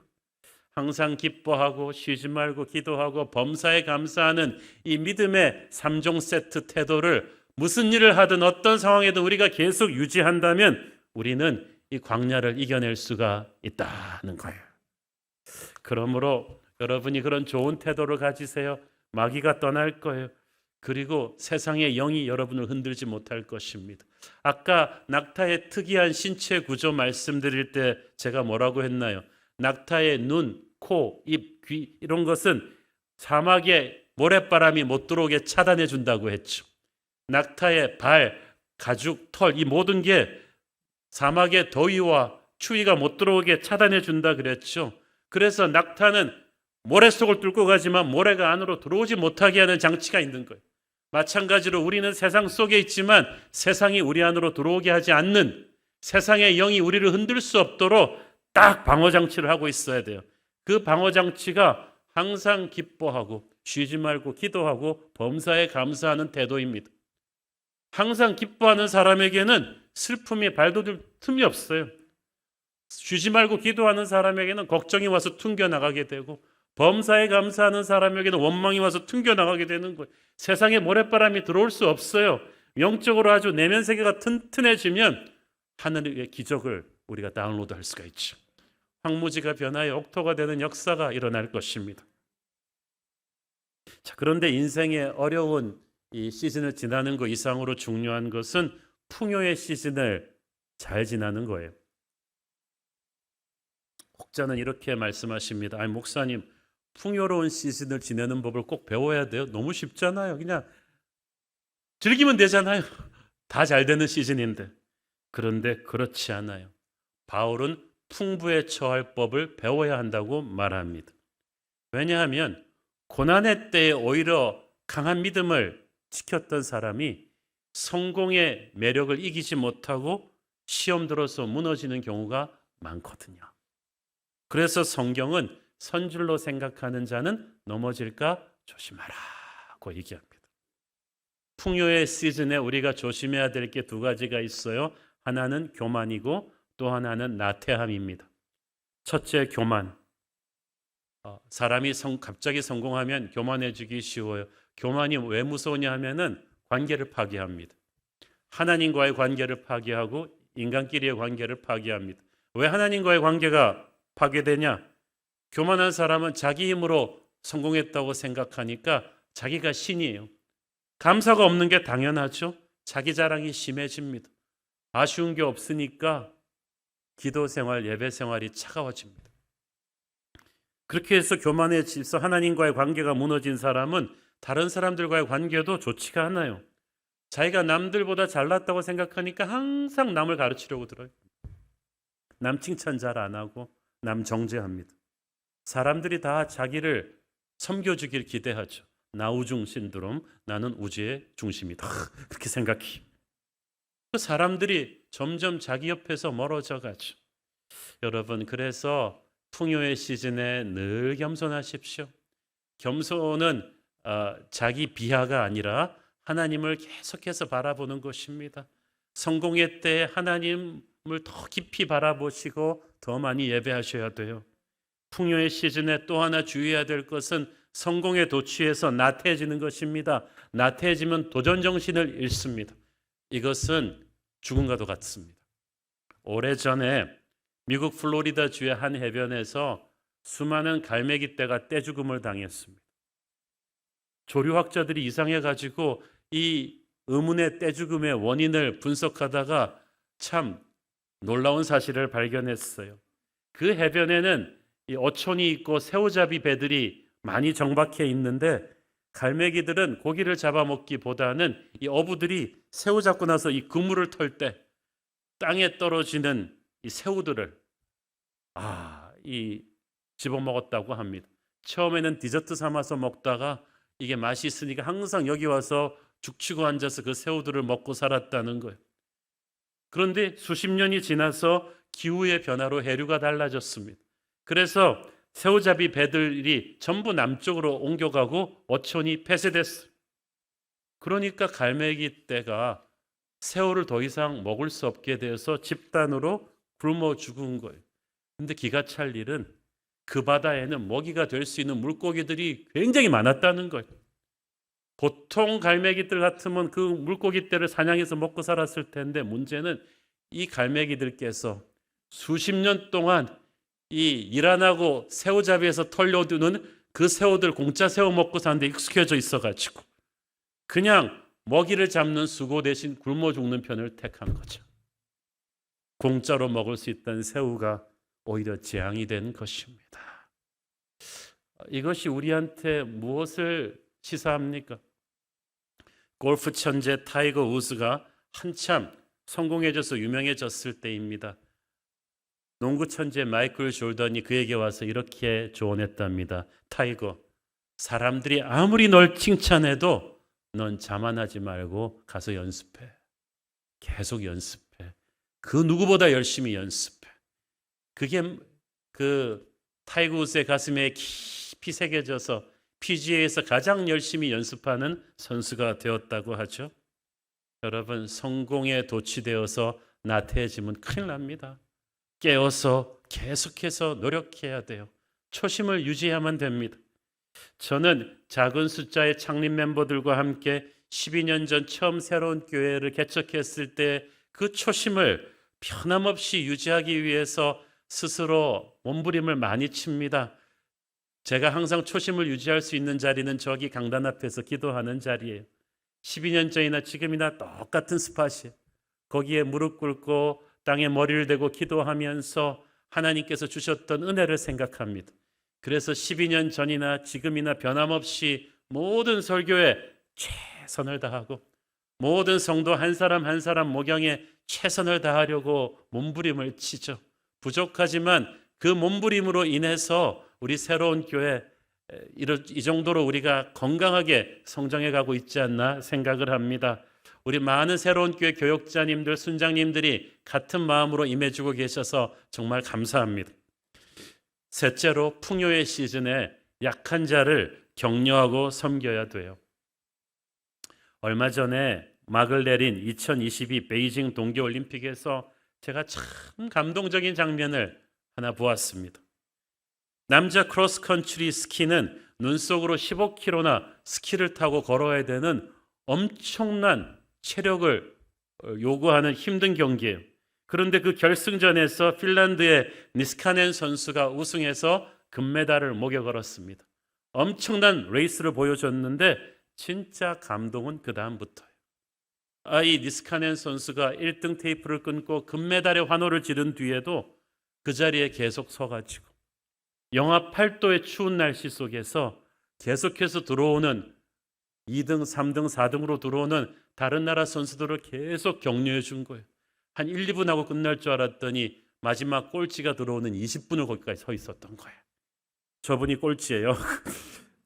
항상 기뻐하고 쉬지 말고 기도하고 범사에 감사하는 이 믿음의 3종 세트 태도를 무슨 일을 하든 어떤 상황에도 우리가 계속 유지한다면 우리는 이 광야를 이겨낼 수가 있다는 거예요. 그러므로 여러분이 그런 좋은 태도를 가지세요. 마귀가 떠날 거예요. 그리고 세상의 영이 여러분을 흔들지 못할 것입니다. 아까 낙타의 특이한 신체 구조 말씀드릴 때 제가 뭐라고 했나요? 낙타의 눈, 코, 입, 귀 이런 것은 사막에 모래바람이 못 들어오게 차단해 준다고 했죠. 낙타의 발, 가죽, 털 이 모든 게 사막의 더위와 추위가 못 들어오게 차단해 준다 그랬죠. 그래서 낙타는 모래 속을 뚫고 가지만 모래가 안으로 들어오지 못하게 하는 장치가 있는 거예요. 마찬가지로 우리는 세상 속에 있지만 세상이 우리 안으로 들어오게 하지 않는 세상의 영이 우리를 흔들 수 없도록 딱 방어장치를 하고 있어야 돼요. 그 방어장치가 항상 기뻐하고 쉬지 말고 기도하고 범사에 감사하는 태도입니다. 항상 기뻐하는 사람에게는 슬픔이 발돋울 틈이 없어요. 쉬지 말고 기도하는 사람에게는 걱정이 와서 튕겨나가게 되고 범사에 감사하는 사람에게는 원망이 와서 튕겨나가게 되는 거예요. 세상에 모래바람이 들어올 수 없어요. 영적으로 아주 내면 세계가 튼튼해지면 하늘의 기적을 우리가 다운로드할 수가 있죠. 황무지가 변하여 옥토가 되는 역사가 일어날 것입니다. 자, 그런데 인생의 어려운 이 시즌을 지나는 것 이상으로 중요한 것은 풍요의 시즌을 잘 지나는 거예요. 혹자는 이렇게 말씀하십니다. 아니, 목사님, 풍요로운 시즌을 지내는 법을 꼭 배워야 돼요? 너무 쉽잖아요. 그냥 즐기면 되잖아요. 다 잘 되는 시즌인데. 그런데 그렇지 않아요. 바울은 풍부에 처할 법을 배워야 한다고 말합니다. 왜냐하면 고난의 때에 오히려 강한 믿음을 지켰던 사람이 성공의 매력을 이기지 못하고 시험 들어서 무너지는 경우가 많거든요. 그래서 성경은 선줄로 생각하는 자는 넘어질까 조심하라고 얘기합니다. 풍요의 시즌에 우리가 조심해야 될 게 두 가지가 있어요. 하나는 교만이고 또 하나는 나태함입니다. 첫째, 교만. 사람이 갑자기 성공하면 교만해지기 쉬워요. 교만이 왜 무서우냐 하면은 관계를 파괴합니다. 하나님과의 관계를 파괴하고 인간끼리의 관계를 파괴합니다. 왜 하나님과의 관계가 파괴되냐? 교만한 사람은 자기 힘으로 성공했다고 생각하니까 자기가 신이에요. 감사가 없는 게 당연하죠. 자기 자랑이 심해집니다. 아쉬운 게 없으니까 기도 생활, 예배 생활이 차가워집니다. 그렇게 해서 교만해져서 하나님과의 관계가 무너진 사람은 다른 사람들과의 관계도 좋지가 않아요. 자기가 남들보다 잘났다고 생각하니까 항상 남을 가르치려고 들어요. 남 칭찬 잘 안 하고 남 정죄합니다. 사람들이 다 자기를 섬겨주길 기대하죠. 나우중 신드롬, 나는 우주의 중심이다. 그렇게 생각해요. 그 사람들이 점점 자기 옆에서 멀어져 가죠. 여러분, 그래서 풍요의 시즌에 늘 겸손하십시오. 겸손은 자기 비하가 아니라 하나님을 계속해서 바라보는 것입니다. 성공의 때에 하나님을 더 깊이 바라보시고 더 많이 예배하셔야 돼요. 풍요의 시즌에 또 하나 주의해야 될 것은 성공에 도취해서 나태해지는 것입니다. 나태해지면 도전 정신을 잃습니다. 이것은 죽음과도 같습니다. 오래전에 미국 플로리다 주의 한 해변에서 수많은 갈매기떼가 떼죽음을 당했습니다. 조류학자들이 이상해가지고 이 의문의 떼죽음의 원인을 분석하다가 참 놀라운 사실을 발견했어요. 그 해변에는 이 어촌이 있고 새우잡이 배들이 많이 정박해 있는데 갈매기들은 고기를 잡아먹기보다는 이 어부들이 새우 잡고 나서 이 그물을 털 때 땅에 떨어지는 이 새우들을 집어먹었다고 합니다. 처음에는 디저트 삼아서 먹다가 이게 맛이 있으니까 항상 여기 와서 죽치고 앉아서 그 새우들을 먹고 살았다는 거예요. 그런데 수십 년이 지나서 기후의 변화로 해류가 달라졌습니다. 그래서 새우잡이 배들이 전부 남쪽으로 옮겨가고 어촌이 폐쇄됐어요. 그러니까 갈매기떼가 새우를 더 이상 먹을 수 없게 돼서 집단으로 굶어 죽은 거예요. 근데 기가 찰 일은 그 바다에는 먹이가 될 수 있는 물고기들이 굉장히 많았다는 거예요. 보통 갈매기들 같으면 그 물고기떼를 사냥해서 먹고 살았을 텐데 문제는 이 갈매기들께서 수십 년 동안 이 일 안 하고 새우잡이에서 털려두는 그 새우들 공짜 새우 먹고 사는데 익숙해져 있어가지고 그냥 먹이를 잡는 수고 대신 굶어 죽는 편을 택한 거죠. 공짜로 먹을 수 있던 새우가 오히려 재앙이 된 것입니다. 이것이 우리한테 무엇을 시사합니까? 골프 천재 타이거 우즈가 한참 성공해져서 유명해졌을 때입니다. 농구 천재 마이클 조던이 그에게 와서 이렇게 조언했답니다. 타이거, 사람들이 아무리 널 칭찬해도 넌 자만하지 말고 가서 연습해. 계속 연습해. 그 누구보다 열심히 연습해. 그게 그 타이거 우즈의 가슴에 깊이 새겨져서 PGA에서 가장 열심히 연습하는 선수가 되었다고 하죠. 여러분, 성공에 도취되어서 나태해지면 큰일 납니다. 깨어서 계속해서 노력해야 돼요. 초심을 유지해야만 됩니다. 저는 작은 숫자의 창립 멤버들과 함께 12년 전 처음 새로운 교회를 개척했을 때 그 초심을 변함없이 유지하기 위해서 스스로 몸부림을 많이 칩니다. 제가 항상 초심을 유지할 수 있는 자리는 저기 강단 앞에서 기도하는 자리예요. 12년 전이나 지금이나 똑같은 스팟이에요. 거기에 무릎 꿇고 땅에 머리를 대고 기도하면서 하나님께서 주셨던 은혜를 생각합니다. 그래서 12년 전이나 지금이나 변함없이 모든 설교에 최선을 다하고 모든 성도 한 사람 한 사람 목양에 최선을 다하려고 몸부림을 치죠. 부족하지만 그 몸부림으로 인해서 우리 새로운 교회 이 정도로 우리가 건강하게 성장해 가고 있지 않나 생각을 합니다. 우리 많은 새로운 교회 교역자님들, 순장님들이 같은 마음으로 임해주고 계셔서 정말 감사합니다. 셋째로, 풍요의 시즌에 약한 자를 격려하고 섬겨야 돼요. 얼마 전에 막을 내린 2022 베이징 동계올림픽에서 제가 참 감동적인 장면을 하나 보았습니다. 남자 크로스컨트리 스키는 눈 속으로 15km나 스키를 타고 걸어야 되는 엄청난 체력을 요구하는 힘든 경기예요. 그런데 그 결승전에서 핀란드의 니스카넨 선수가 우승해서 금메달을 목에 걸었습니다. 엄청난 레이스를 보여줬는데 진짜 감동은 그 다음부터예요. 이 니스카넨 선수가 1등 테이프를 끊고 금메달의 환호를 지른 뒤에도 그 자리에 계속 서가지고 영하 8도의 추운 날씨 속에서 계속해서 들어오는 2등, 3등, 4등으로 들어오는 다른 나라 선수들을 계속 격려해 준 거예요. 한 1, 2분 하고 끝날 줄 알았더니 마지막 꼴찌가 들어오는 20분을 거기까지 서 있었던 거예요. 저분이 꼴찌예요.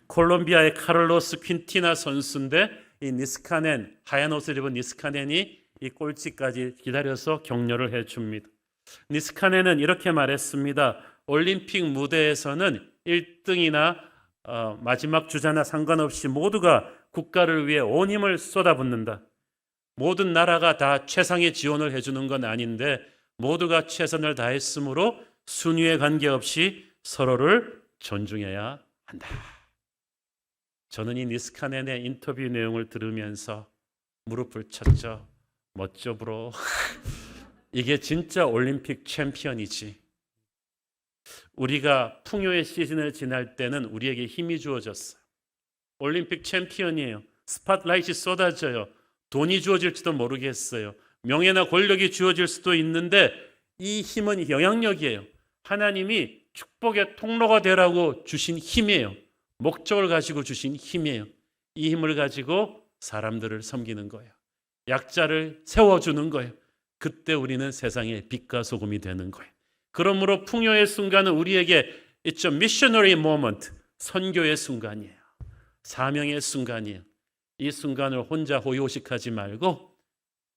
콜롬비아의 카를로스 퀸티나 선수인데 이 니스카넨, 하얀 옷을 입은 니스카넨이 이 꼴찌까지 기다려서 격려를 해줍니다. 니스카넨은 이렇게 말했습니다. 올림픽 무대에서는 1등이나 마지막 주자나 상관없이 모두가 국가를 위해 온 힘을 쏟아붓는다. 모든 나라가 다 최상의 지원을 해주는 건 아닌데 모두가 최선을 다했으므로 순위에 관계없이 서로를 존중해야 한다. 저는 이 니스카넨의 인터뷰 내용을 들으면서 무릎을 쳤죠. 멋져 브로. 이게 진짜 올림픽 챔피언이지. 우리가 풍요의 시즌을 지날 때는 우리에게 힘이 주어졌어요. 올림픽 챔피언이에요. 스팟라이트이 쏟아져요. 돈이 주어질지도 모르겠어요. 명예나 권력이 주어질 수도 있는데 이 힘은 영향력이에요. 하나님이 축복의 통로가 되라고 주신 힘이에요. 목적을 가지고 주신 힘이에요. 이 힘을 가지고 사람들을 섬기는 거예요. 약자를 세워주는 거예요. 그때 우리는 세상의 빛과 소금이 되는 거예요. 그러므로 풍요의 순간은 우리에게 It's a missionary moment, 선교의 순간이에요. 사명의 순간이에요. 이 순간을 혼자 호요식하지 말고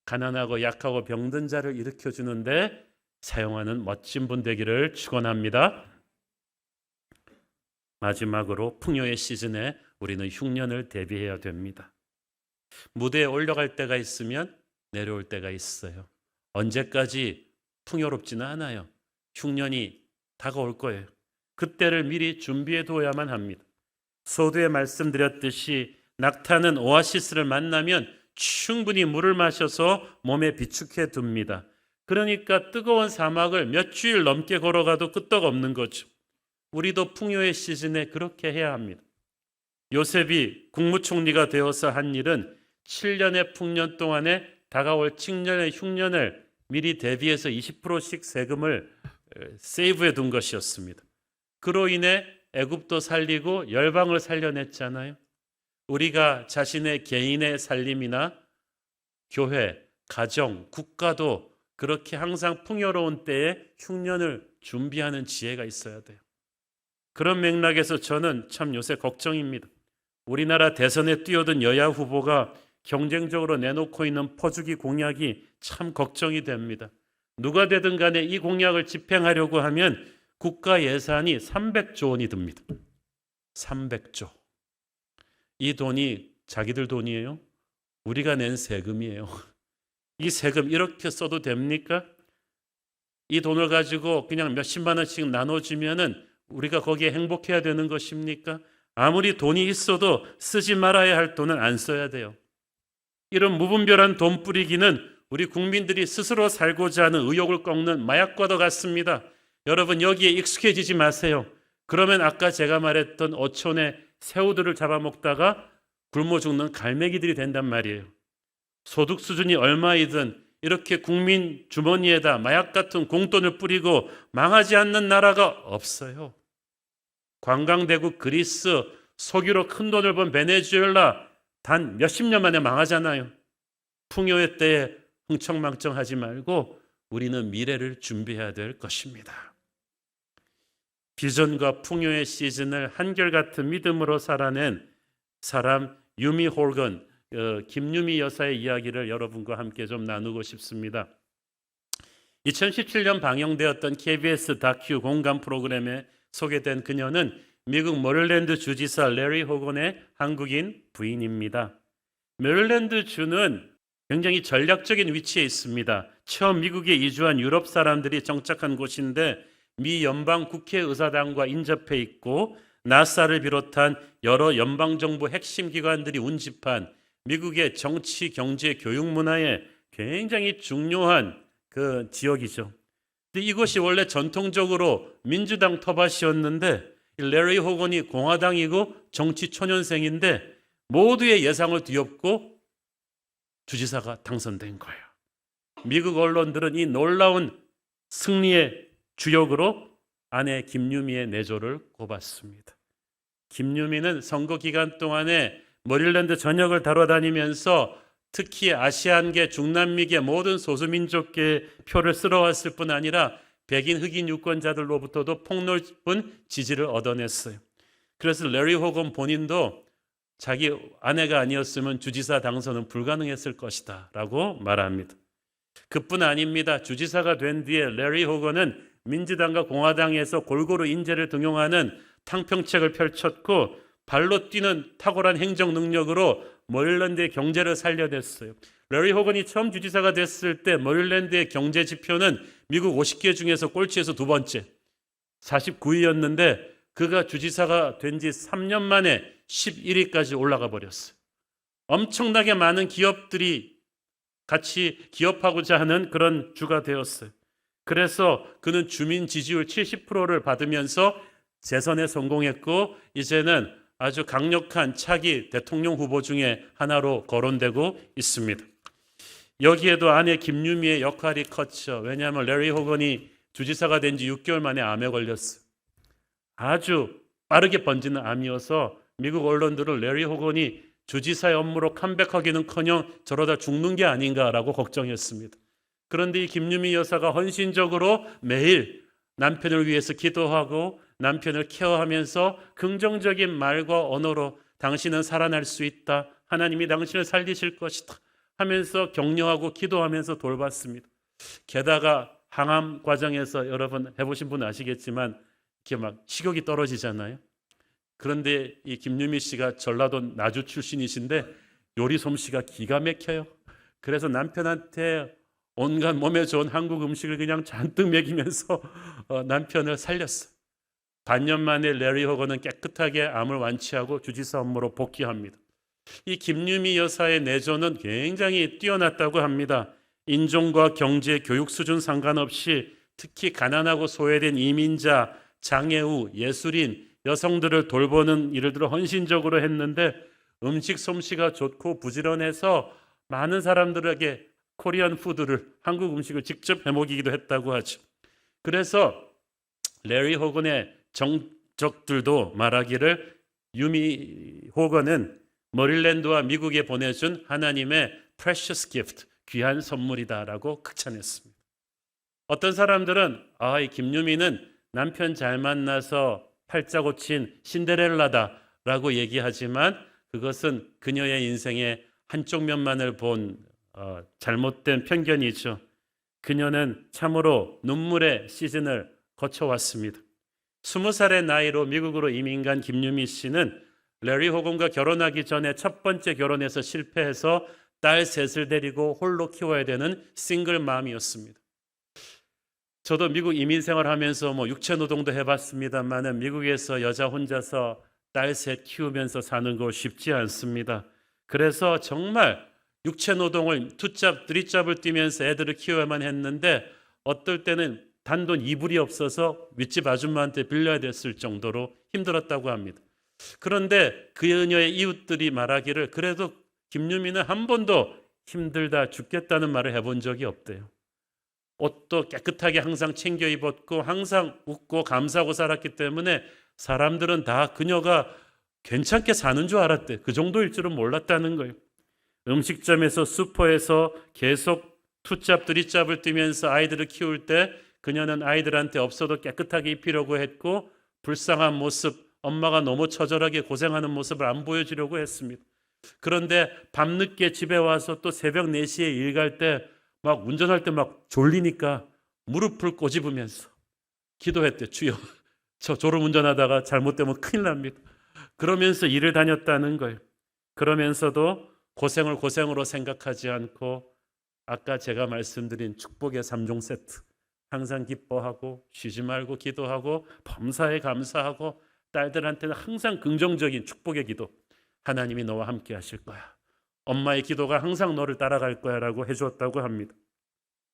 가난하고 약하고 병든 자를 일으켜주는데 사용하는 멋진 분 되기를 축원합니다. 마지막으로 풍요의 시즌에 우리는 흉년을 대비해야 됩니다. 무대에 올라갈 때가 있으면 내려올 때가 있어요. 언제까지 풍요롭지는 않아요. 흉년이 다가올 거예요. 그때를 미리 준비해 둬야만 합니다. 서두에 말씀드렸듯이 낙타는 오아시스를 만나면 충분히 물을 마셔서 몸에 비축해 둡니다. 그러니까 뜨거운 사막을 몇 주일 넘게 걸어가도 끄떡없는 거죠. 우리도 풍요의 시즌에 그렇게 해야 합니다. 요셉이 국무총리가 되어서 한 일은 7년의 풍년 동안에 다가올 칙년의 흉년을 미리 대비해서 20%씩 세금을 세이브해 둔 것이었습니다. 그로 인해 애굽도 살리고 열방을 살려냈잖아요. 우리가 자신의 개인의 살림이나 교회, 가정, 국가도 그렇게 항상 풍요로운 때에 흉년을 준비하는 지혜가 있어야 돼요. 그런 맥락에서 저는 참 요새 걱정입니다. 우리나라 대선에 뛰어든 여야 후보가 경쟁적으로 내놓고 있는 퍼주기 공약이 참 걱정이 됩니다. 누가 되든 간에 이 공약을 집행하려고 하면 국가 예산이 300조 원이 듭니다. 300조. 이 돈이 자기들 돈이에요? 우리가 낸 세금이에요. 이 세금 이렇게 써도 됩니까? 이 돈을 가지고 그냥 몇십만 원씩 나눠주면은 우리가 거기에 행복해야 되는 것입니까? 아무리 돈이 있어도 쓰지 말아야 할 돈은 안 써야 돼요. 이런 무분별한 돈 뿌리기는 우리 국민들이 스스로 살고자 하는 의욕을 꺾는 마약과도 같습니다. 여러분 여기에 익숙해지지 마세요. 그러면 아까 제가 말했던 어촌의 새우들을 잡아먹다가 굶어 죽는 갈매기들이 된단 말이에요. 소득 수준이 얼마이든 이렇게 국민 주머니에다 마약 같은 공돈을 뿌리고 망하지 않는 나라가 없어요. 관광대국 그리스, 석유로 큰 돈을 번 베네수엘라 단 몇십 년 만에 망하잖아요. 풍요의 때에 흥청망청하지 말고 우리는 미래를 준비해야 될 것입니다. 비전과 풍요의 시즌을 한결같은 믿음으로 살아낸 사람 유미 홀건, 김유미 여사의 이야기를 여러분과 함께 좀 나누고 싶습니다. 2017년 방영되었던 KBS 다큐 공감 프로그램에 소개된 그녀는 미국 메릴랜드 주지사 레리 호건의 한국인 부인입니다. 메릴랜드 주는 굉장히 전략적인 위치에 있습니다. 처음 미국에 이주한 유럽 사람들이 정착한 곳인데 미 연방 국회의사당과 인접해 있고 나사를 비롯한 여러 연방정부 핵심 기관들이 운집한 미국의 정치, 경제, 교육 문화에 굉장히 중요한 그 지역이죠. 근데 이것이 원래 전통적으로 민주당 텃밭이었는데 레리 호건이 공화당이고 정치 초년생인데 모두의 예상을 뒤엎고 주지사가 당선된 거예요. 미국 언론들은 이 놀라운 승리의 주역으로 아내 김유미의 내조를 꼽았습니다. 김유미는 선거 기간 동안에 메릴랜드 전역을 다뤄다니면서 특히 아시안계, 중남미계 모든 소수민족계의 표를 쓸어왔을 뿐 아니라 백인 흑인 유권자들로부터도 폭넓은 지지를 얻어냈어요. 그래서 레리 호건 본인도 자기 아내가 아니었으면 주지사 당선은 불가능했을 것이다 라고 말합니다. 그뿐 아닙니다. 주지사가 된 뒤에 레리 호건은 민주당과 공화당에서 골고루 인재를 등용하는 탕평책을 펼쳤고 발로 뛰는 탁월한 행정 능력으로 메릴랜드의 경제를 살려냈어요. 레리 호건이 처음 주지사가 됐을 때 메릴랜드의 경제 지표는 미국 50개 중에서 꼴찌에서 두 번째 49위였는데 그가 주지사가 된 지 3년 만에 11위까지 올라가 버렸어요. 엄청나게 많은 기업들이 같이 기업하고자 하는 그런 주가 되었어요. 그래서 그는 주민 지지율 70%를 받으면서 재선에 성공했고 이제는 아주 강력한 차기 대통령 후보 중에 하나로 거론되고 있습니다. 여기에도 아내 김유미의 역할이 컸죠. 왜냐하면 레리 호건이 주지사가 된 지 6개월 만에 암에 걸렸어요. 아주 빠르게 번지는 암이어서 미국 언론들은 레리 호건이 주지사의 업무로 컴백하기는커녕 저러다 죽는 게 아닌가라고 걱정했습니다. 그런데 이 김유미 여사가 헌신적으로 매일 남편을 위해서 기도하고 남편을 케어하면서 긍정적인 말과 언어로 당신은 살아날 수 있다. 하나님이 당신을 살리실 것이다. 하면서 격려하고 기도하면서 돌봤습니다. 게다가 항암 과정에서 여러분 해보신 분 아시겠지만 이렇게 막 식욕이 떨어지잖아요. 그런데 이 김유미 씨가 전라도 나주 출신이신데 요리 솜씨가 기가 막혀요. 그래서 남편한테 온갖 몸에 좋은 한국 음식을 그냥 잔뜩 먹이면서 남편을 살렸어요. 반년 만에 레리 호건은 깨끗하게 암을 완치하고 주지사 업무로 복귀합니다. 이 김유미 여사의 내조는 굉장히 뛰어났다고 합니다. 인종과 경제, 교육 수준 상관없이 특히 가난하고 소외된 이민자, 장애우, 예술인, 여성들을 돌보는 일들을 헌신적으로 했는데 음식 솜씨가 좋고 부지런해서 많은 사람들에게 코리안 푸드를, 한국 음식을 직접 해먹이기도 했다고 하죠. 그래서 레리 호건의 정적들도 말하기를 유미 호건은 메릴랜드와 미국에 보내준 하나님의 precious gift, 귀한 선물이다라고 극찬했습니다. 어떤 사람들은 이 김유미는 남편 잘 만나서 팔자 고친 신데렐라다라고 얘기하지만 그것은 그녀의 인생의 한쪽 면만을 본 잘못된 편견이죠. 그녀는 참으로 눈물의 시즌을 거쳐왔습니다. 20살의 나이로 미국으로 이민 간 김유미 씨는 레리 호건과 결혼하기 전에 첫 번째 결혼에서 실패해서 딸 셋을 데리고 홀로 키워야 되는 싱글 맘이었습니다. 저도 미국 이민 생활하면서 뭐 육체 노동도 해봤습니다만은 미국에서 여자 혼자서 딸 셋 키우면서 사는 거 쉽지 않습니다. 그래서 정말 육체 노동을 투잡, 드리잡을 뛰면서 애들을 키워야만 했는데 어떨 때는 단돈 이불이 없어서 윗집 아줌마한테 빌려야 됐을 정도로 힘들었다고 합니다. 그런데 그녀의 이웃들이 말하기를 그래도 김유미는 한 번도 힘들다 죽겠다는 말을 해본 적이 없대요. 옷도 깨끗하게 항상 챙겨 입었고 항상 웃고 감사하고 살았기 때문에 사람들은 다 그녀가 괜찮게 사는 줄 알았대. 그 정도일 줄은 몰랐다는 거예요. 음식점에서 슈퍼에서 계속 투잡 드리잡을 뛰면서 아이들을 키울 때 그녀는 아이들한테 없어도 깨끗하게 입히려고 했고 불쌍한 모습, 엄마가 너무 처절하게 고생하는 모습을 안 보여주려고 했습니다. 그런데 밤늦게 집에 와서 또 새벽 4시에 일 갈 때 막 운전할 때 막 졸리니까 무릎을 꼬집으면서 기도했대. 주여, 저 졸음 운전하다가 잘못되면 큰일 납니다. 그러면서 일을 다녔다는 거예요. 그러면서도 고생을 고생으로 생각하지 않고 아까 제가 말씀드린 축복의 3종 세트, 항상 기뻐하고 쉬지 말고 기도하고 범사에 감사하고 딸들한테는 항상 긍정적인 축복의 기도. 하나님이 너와 함께 하실 거야. 엄마의 기도가 항상 너를 따라갈 거야 라고 해주었다고 합니다.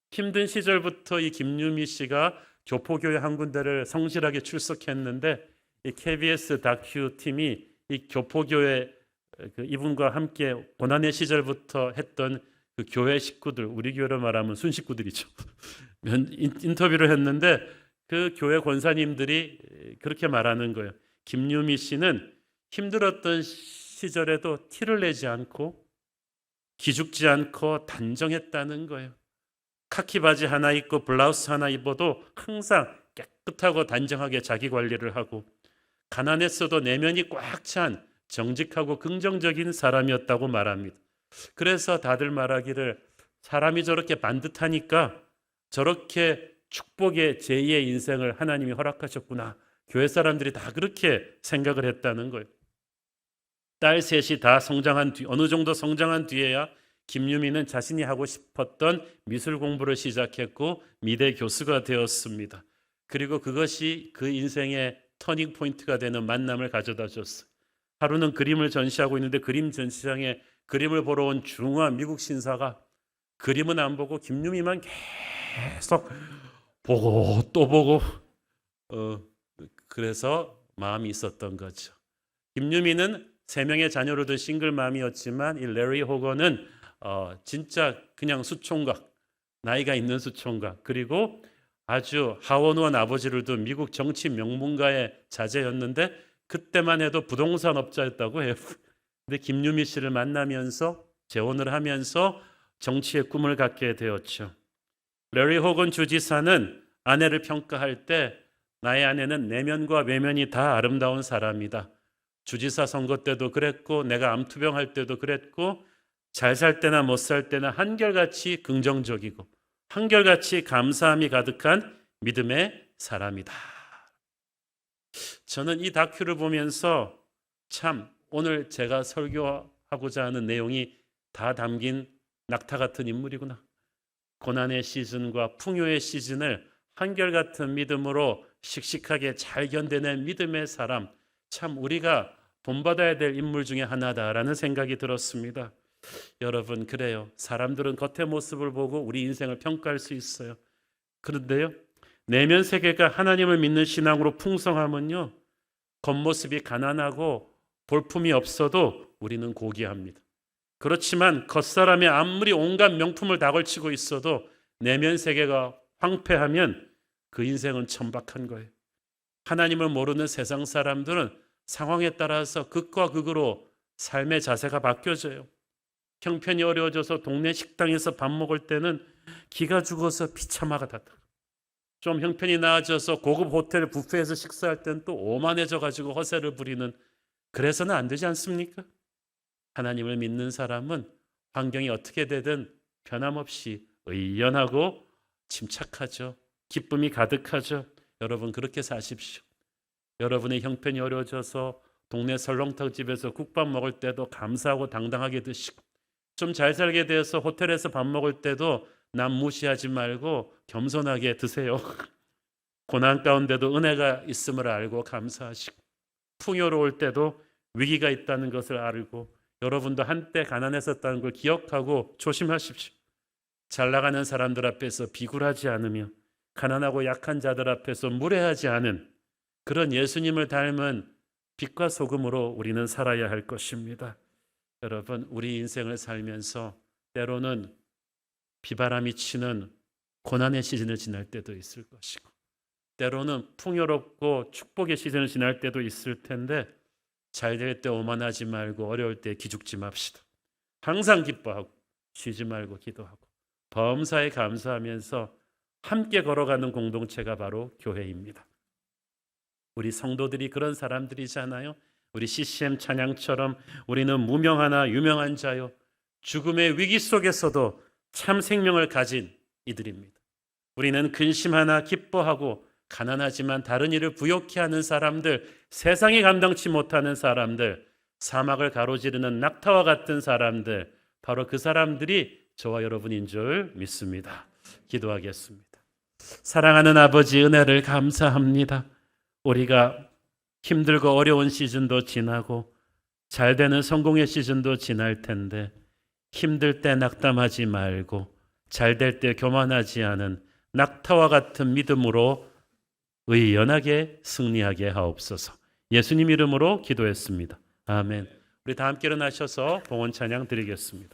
힘든 시절부터 이 김유미 씨가 교포교회 한 군데를 성실하게 출석했는데 이 KBS 다큐 팀이 이 교포교회 이분과 함께 고난의 시절부터 했던 그 교회 식구들, 우리 교회로 말하면 순식구들이죠. 인터뷰를 했는데 그 교회 권사님들이 그렇게 말하는 거예요. 김유미 씨는 힘들었던 시절에도 티를 내지 않고 기죽지 않고 단정했다는 거예요. 카키 바지 하나 입고 블라우스 하나 입어도 항상 깨끗하고 단정하게 자기 관리를 하고 가난했어도 내면이 꽉 찬 정직하고 긍정적인 사람이었다고 말합니다. 그래서 다들 말하기를 사람이 저렇게 반듯하니까 저렇게 축복의 제2의 인생을 하나님이 허락하셨구나. 교회 사람들이 다 그렇게 생각을 했다는 거예요. 딸 셋이 다 성장한 뒤 어느 정도 성장한 뒤에야 김유미는 자신이 하고 싶었던 미술 공부를 시작했고 미대 교수가 되었습니다. 그리고 그것이 그 인생의 터닝 포인트가 되는 만남을 가져다 줬어요. 하루는 그림을 전시하고 있는데 그림 전시장에 그림을 보러 온 중화 미국 신사가 그림은 안 보고 김유미만 계속 보고 또 보고 그래서 마음이 있었던 거죠. 김유미는 3명의 자녀를 둔 싱글맘이었지만 이 레리 호건은 진짜 그냥 수총각, 나이가 있는 수총각, 그리고 아주 하원의원 아버지를 둔 미국 정치 명문가의 자제였는데 그때만 해도 부동산 업자였다고 해요. 근데 김유미 씨를 만나면서 재혼을 하면서 정치의 꿈을 갖게 되었죠. 레리 호건 주지사는 아내를 평가할 때 나의 아내는 내면과 외면이 다 아름다운 사람이다. 주지사 선거 때도 그랬고 내가 암투병할 때도 그랬고 잘 살 때나 못 살 때나 한결같이 긍정적이고 한결같이 감사함이 가득한 믿음의 사람이다. 저는 이 다큐를 보면서 참 오늘 제가 설교하고자 하는 내용이 다 담긴 낙타 같은 인물이구나. 고난의 시즌과 풍요의 시즌을 한결같은 믿음으로 씩씩하게 잘 견뎌낸 믿음의 사람, 참 우리가 본받아야 될 인물 중에 하나다라는 생각이 들었습니다. 여러분, 그래요. 사람들은 겉의 모습을 보고 우리 인생을 평가할 수 있어요. 그런데요, 내면 세계가 하나님을 믿는 신앙으로 풍성하면요, 겉모습이 가난하고 볼품이 없어도 우리는 고귀합니다. 그렇지만 겉사람이 아무리 온갖 명품을 다 걸치고 있어도 내면 세계가 황폐하면 그 인생은 천박한 거예요. 하나님을 모르는 세상 사람들은 상황에 따라서 극과 극으로 삶의 자세가 바뀌어져요. 형편이 어려워져서 동네 식당에서 밥 먹을 때는 기가 죽어서 비참하다. 좀 형편이 나아져서 고급 호텔 뷔페에서 식사할 때는 또 오만해져 가지고 허세를 부리는, 그래서는 안 되지 않습니까? 하나님을 믿는 사람은 환경이 어떻게 되든 변함없이 의연하고 침착하죠. 기쁨이 가득하죠. 여러분, 그렇게 사십시오. 여러분의 형편이 어려워져서 동네 설렁탕집에서 국밥 먹을 때도 감사하고 당당하게 드시고, 좀 잘 살게 되어서 호텔에서 밥 먹을 때도 남 무시하지 말고 겸손하게 드세요. 고난 가운데도 은혜가 있음을 알고 감사하시고, 풍요로울 때도 위기가 있다는 것을 알고, 여러분도 한때 가난했었다는 걸 기억하고 조심하십시오. 잘 나가는 사람들 앞에서 비굴하지 않으며 가난하고 약한 자들 앞에서 무례하지 않은 그런 예수님을 닮은 빛과 소금으로 우리는 살아야 할 것입니다. 여러분, 우리 인생을 살면서 때로는 비바람이 치는 고난의 시즌을 지날 때도 있을 것이고, 때로는 풍요롭고 축복의 시즌을 지날 때도 있을 텐데, 잘 될 때 오만하지 말고 어려울 때 기죽지 맙시다. 항상 기뻐하고 쉬지 말고 기도하고 범사에 감사하면서 함께 걸어가는 공동체가 바로 교회입니다. 우리 성도들이 그런 사람들이잖아요. 우리 CCM 찬양처럼 우리는 무명하나 유명한 자요, 죽음의 위기 속에서도 참 생명을 가진 이들입니다. 우리는 근심하나 기뻐하고 가난하지만 다른 일을 부욕해 하는 사람들, 세상이 감당치 못하는 사람들, 사막을 가로지르는 낙타와 같은 사람들, 바로 그 사람들이 저와 여러분인 줄 믿습니다. 기도하겠습니다. 사랑하는 아버지, 은혜를 감사합니다. 우리가 힘들고 어려운 시즌도 지나고 잘 되는 성공의 시즌도 지날 텐데, 힘들 때 낙담하지 말고 잘 될 때 교만하지 않은 낙타와 같은 믿음으로 의연하게 승리하게 하옵소서. 예수님 이름으로 기도했습니다. 아멘. 우리 다 함께 일어나셔서 봉헌 찬양 드리겠습니다.